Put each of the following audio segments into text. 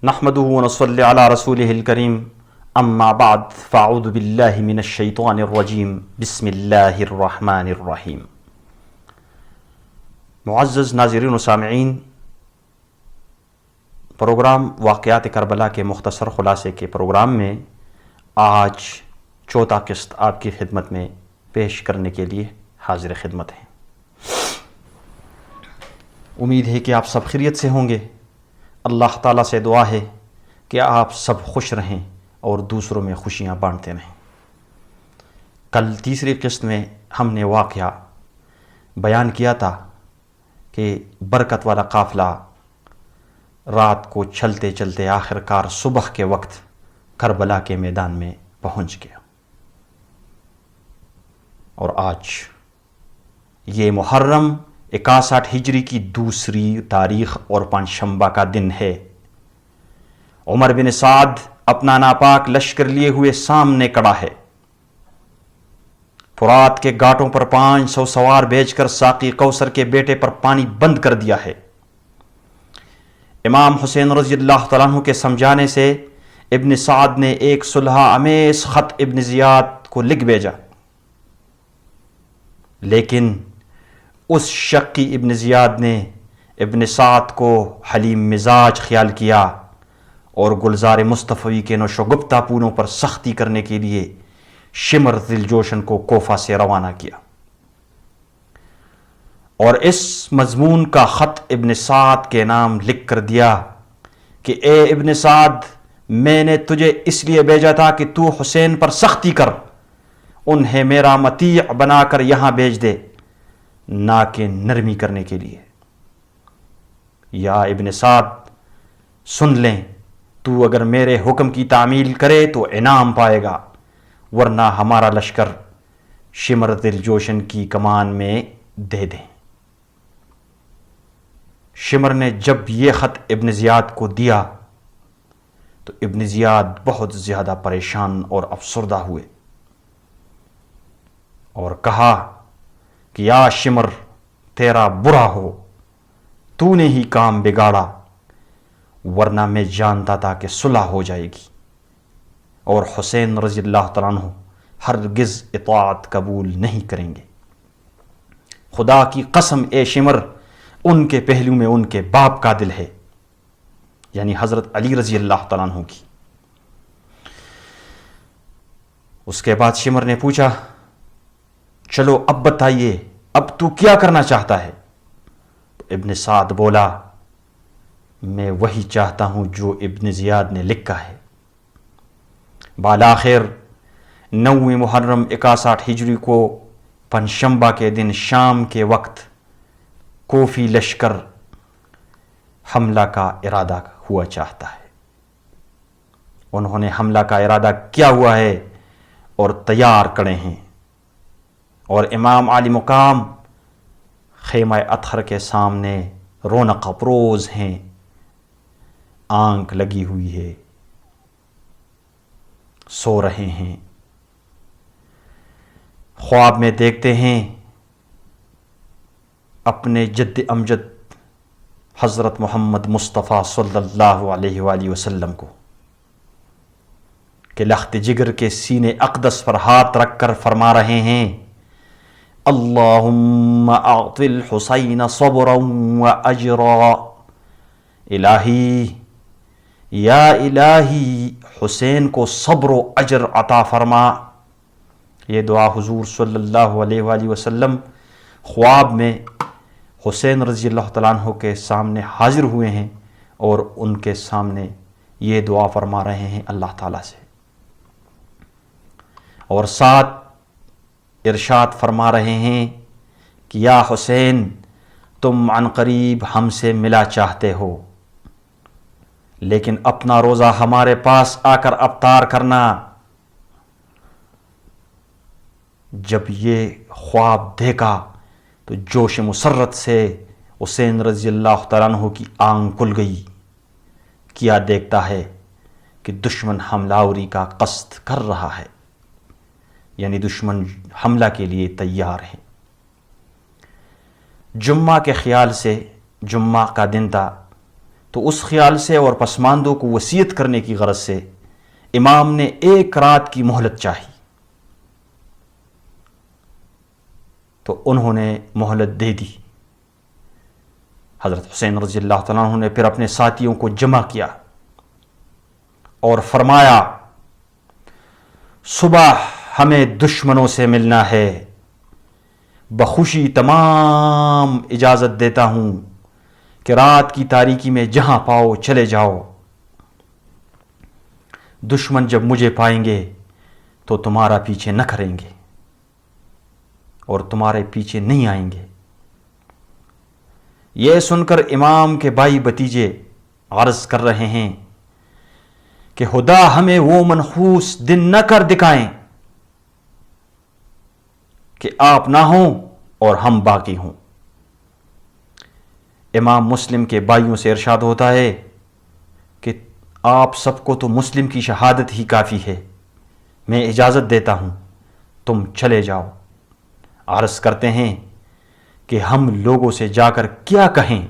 نحمده ونصلي على رسوله الكريم اما بعد فاعوذ بالله من الشیطان الرجیم بسم اللہ الرحمن الرحیم۔ معزز ناظرین و سامعین، پروگرام واقعات کربلا کے مختصر خلاصے کے پروگرام میں آج چوتھا قسط آپ کی خدمت میں پیش کرنے کے لیے حاضر خدمت ہیں۔ امید ہے کہ آپ سب خیریت سے ہوں گے۔ اللہ تعالیٰ سے دعا ہے کہ آپ سب خوش رہیں اور دوسروں میں خوشیاں بانٹتے رہیں۔ کل تیسری قسط میں ہم نے واقعہ بیان کیا تھا کہ برکت والا قافلہ رات کو چلتے چلتے آخر کار صبح کے وقت کربلا کے میدان میں پہنچ گیا، اور آج یہ محرم 61 ہجری کی دوسری تاریخ اور پنجشنبہ کا دن ہے۔ عمر بن سعد اپنا ناپاک لشکر لیے ہوئے سامنے کڑا ہے۔ فرات کے گھاٹوں پر 500 سوار بھیج کر ساقی کوثر کے بیٹے پر پانی بند کر دیا ہے۔ امام حسین رضی اللہ تعالیٰ عنہ کے سمجھانے سے ابن سعد نے ایک صلح آمیز خط ابن زیاد کو لکھ بھیجا، لیکن اس شقی ابن زیاد نے ابن سعد کو حلیم مزاج خیال کیا اور گلزار مصطفی کے نوش و گفتہ پونوں پر سختی کرنے کے لیے شمر دل جوشن کو کوفہ سے روانہ کیا، اور اس مضمون کا خط ابن سعد کے نام لکھ کر دیا کہ اے ابن سعد، میں نے تجھے اس لیے بھیجا تھا کہ تو حسین پر سختی کر، انہیں میرا مطیع بنا کر یہاں بھیج دے، نہ کہ نرمی کرنے کے لیے۔ یا ابن سعد، سن لیں، تو اگر میرے حکم کی تعمیل کرے تو انعام پائے گا، ورنہ ہمارا لشکر شمر دل جوشن کی کمان میں دے دیں۔ شمر نے جب یہ خط ابن زیاد کو دیا تو ابن زیاد بہت زیادہ پریشان اور افسردہ ہوئے اور کہا کہ یا شمر، تیرا برا ہو، تو نے ہی کام بگاڑا، ورنہ میں جانتا تھا کہ صلح ہو جائے گی اور حسین رضی اللہ تعالیٰ عنہ ہرگز اطاعت قبول نہیں کریں گے۔ خدا کی قسم اے شمر، ان کے پہلو میں ان کے باپ کا دل ہے، یعنی حضرت علی رضی اللہ تعالیٰ عنہ کی۔ اس کے بعد شمر نے پوچھا، چلو اب بتائیے، اب تو کیا کرنا چاہتا ہے؟ ابن سعد بولا، میں وہی چاہتا ہوں جو ابن زیاد نے لکھا ہے۔ بالآخر 9 محرم 61 ہجری کو پنجشنبہ کے دن شام کے وقت کوفی لشکر حملہ کا ارادہ ہوا چاہتا ہے۔ انہوں نے حملہ کا ارادہ کیا ہوا ہے اور تیار کڑے ہیں، اور امام علی مقام خیمہ اطہر کے سامنے رونق افروز ہیں، آنکھ لگی ہوئی ہے، سو رہے ہیں۔ خواب میں دیکھتے ہیں اپنے جد امجد حضرت محمد مصطفیٰ صلی اللہ علیہ وآلہ وسلم کو کہ لخت جگر کے سینے اقدس پر ہاتھ رکھ کر فرما رہے ہیں، اللہم اعط الحسین صبرا و اجرا، الہی، یا الہی، حسین کو صبر و اجر عطا فرما۔ یہ دعا حضور صلی اللہ علیہ وآلہ وسلم خواب میں حسین رضی اللہ تعالیٰ عنہ کے سامنے حاضر ہوئے ہیں اور ان کے سامنے یہ دعا فرما رہے ہیں اللہ تعالیٰ سے، اور ساتھ ارشاد فرما رہے ہیں کہ یا حسین، تم عن قریب ہم سے ملا چاہتے ہو، لیکن اپنا روزہ ہمارے پاس آ کر افطار کرنا۔ جب یہ خواب دیکھا تو جوش مسرت سے حسین رضی اللہ تعالیٰ عنہ کی آنکھ کھل گئی۔ کیا دیکھتا ہے کہ دشمن حملہ آوری کا قصد کر رہا ہے، یعنی دشمن حملہ کے لیے تیار ہے۔ جمعہ کے خیال سے جمعہ کا دن تھا، تو اس خیال سے اور پسماندوں کو وصیت کرنے کی غرض سے امام نے 1 رات کی مہلت چاہی، تو انہوں نے مہلت دے دی۔ حضرت حسین رضی اللہ تعالیٰ عنہ نے پھر اپنے ساتھیوں کو جمع کیا اور فرمایا صبح ہمیں دشمنوں سے ملنا ہے، بخوشی تمام اجازت دیتا ہوں کہ رات کی تاریکی میں جہاں پاؤ چلے جاؤ، دشمن جب مجھے پائیں گے تو تمہارا پیچھے نہ کریں گے اور تمہارے پیچھے نہیں آئیں گے۔ یہ سن کر امام کے بھائی بھتیجے عرض کر رہے ہیں کہ خدا ہمیں وہ منحوس دن نہ کر دکھائیں کہ آپ نہ ہوں اور ہم باقی ہوں۔ امام مسلم کے بھائیوں سے ارشاد ہوتا ہے کہ آپ سب کو تو مسلم کی شہادت ہی کافی ہے، میں اجازت دیتا ہوں تم چلے جاؤ۔ عرض کرتے ہیں کہ ہم لوگوں سے جا کر کیا کہیں؟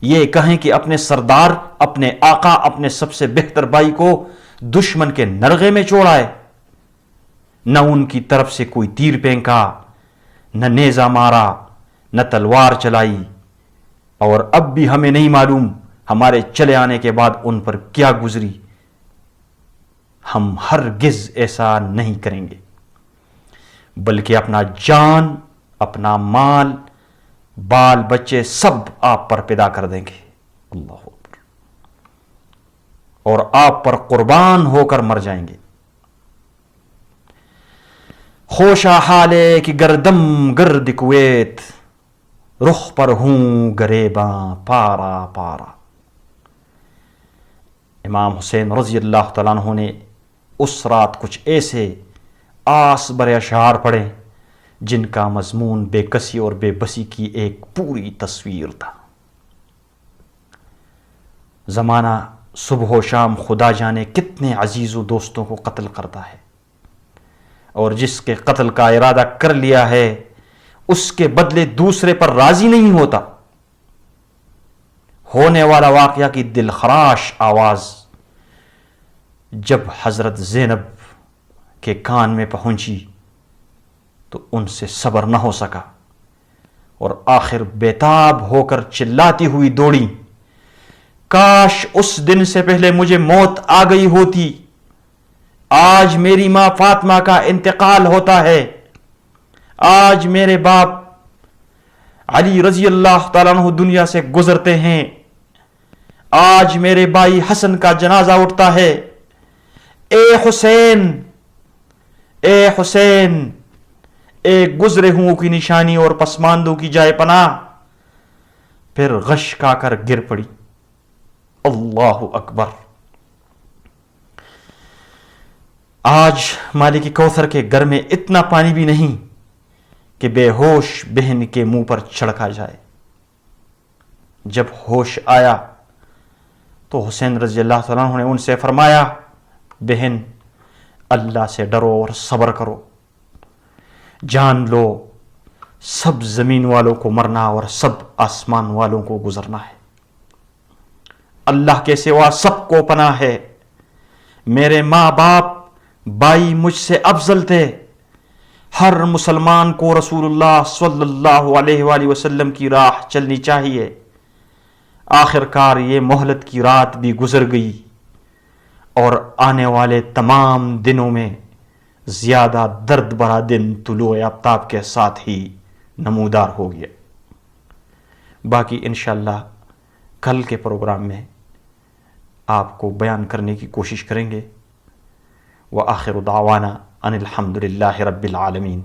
یہ کہیں کہ اپنے سردار، اپنے آقا، اپنے سب سے بہتر بھائی کو دشمن کے نرغے میں چھوڑائے، نہ ان کی طرف سے کوئی تیر پھینکا، نہ نیزہ مارا، نہ تلوار چلائی، اور اب بھی ہمیں نہیں معلوم ہمارے چلے آنے کے بعد ان پر کیا گزری۔ ہم ہرگز ایسا نہیں کریں گے، بلکہ اپنا جان، اپنا مال، بال بچے سب آپ پر پیدا کر دیں گے، اللہ اکبر، اور آپ پر قربان ہو کر مر جائیں گے۔ خوشا حالے کی گردم گرد کویت، رخ پر ہوں گریباں پارا پارا۔ امام حسین رضی اللہ تعالیٰ عنہ نے اس رات کچھ ایسے آس برے اشعار پڑھے جن کا مضمون بے کسی اور بے بسی کی ایک پوری تصویر تھا۔ زمانہ صبح و شام خدا جانے کتنے عزیز و دوستوں کو قتل کرتا ہے، اور جس کے قتل کا ارادہ کر لیا ہے اس کے بدلے دوسرے پر راضی نہیں ہوتا۔ ہونے والا واقعہ کی دلخراش آواز جب حضرت زینب کے کان میں پہنچی تو ان سے صبر نہ ہو سکا، اور آخر بیتاب ہو کر چلاتی ہوئی دوڑی، کاش اس دن سے پہلے مجھے موت آ گئی ہوتی، آج میری ماں فاطمہ کا انتقال ہوتا ہے، آج میرے باپ علی رضی اللہ تعالیٰ عنہ دنیا سے گزرتے ہیں، آج میرے بھائی حسن کا جنازہ اٹھتا ہے، اے حسین، اے حسین، اے گزرے ہوں کی نشانی اور پسماندوں کی جائے پناہ۔ پھر غش کا کر گر پڑی، اللہ اکبر۔ آج مالک کوثر کے گھر میں اتنا پانی بھی نہیں کہ بے ہوش بہن کے منہ پر چھڑکا جائے۔ جب ہوش آیا تو حسین رضی اللہ تعالیٰ عنہ نے ان سے فرمایا، بہن اللہ سے ڈرو اور صبر کرو، جان لو سب زمین والوں کو مرنا اور سب آسمان والوں کو گزرنا ہے، اللہ کے سوا سب کو پناہ ہے، میرے ماں باپ بھائی مجھ سے افضل تھے، ہر مسلمان کو رسول اللہ صلی اللہ علیہ وآلہ وسلم کی راہ چلنی چاہیے۔ آخر کار یہ مہلت کی رات بھی گزر گئی اور آنے والے تمام دنوں میں زیادہ درد بھرا دن طلوع آفتاب کے ساتھ ہی نمودار ہو گیا۔ باقی انشاءاللہ کل کے پروگرام میں آپ کو بیان کرنے کی کوشش کریں گے۔ وآخر دعوانا ان الحمد للہ رب العالمین۔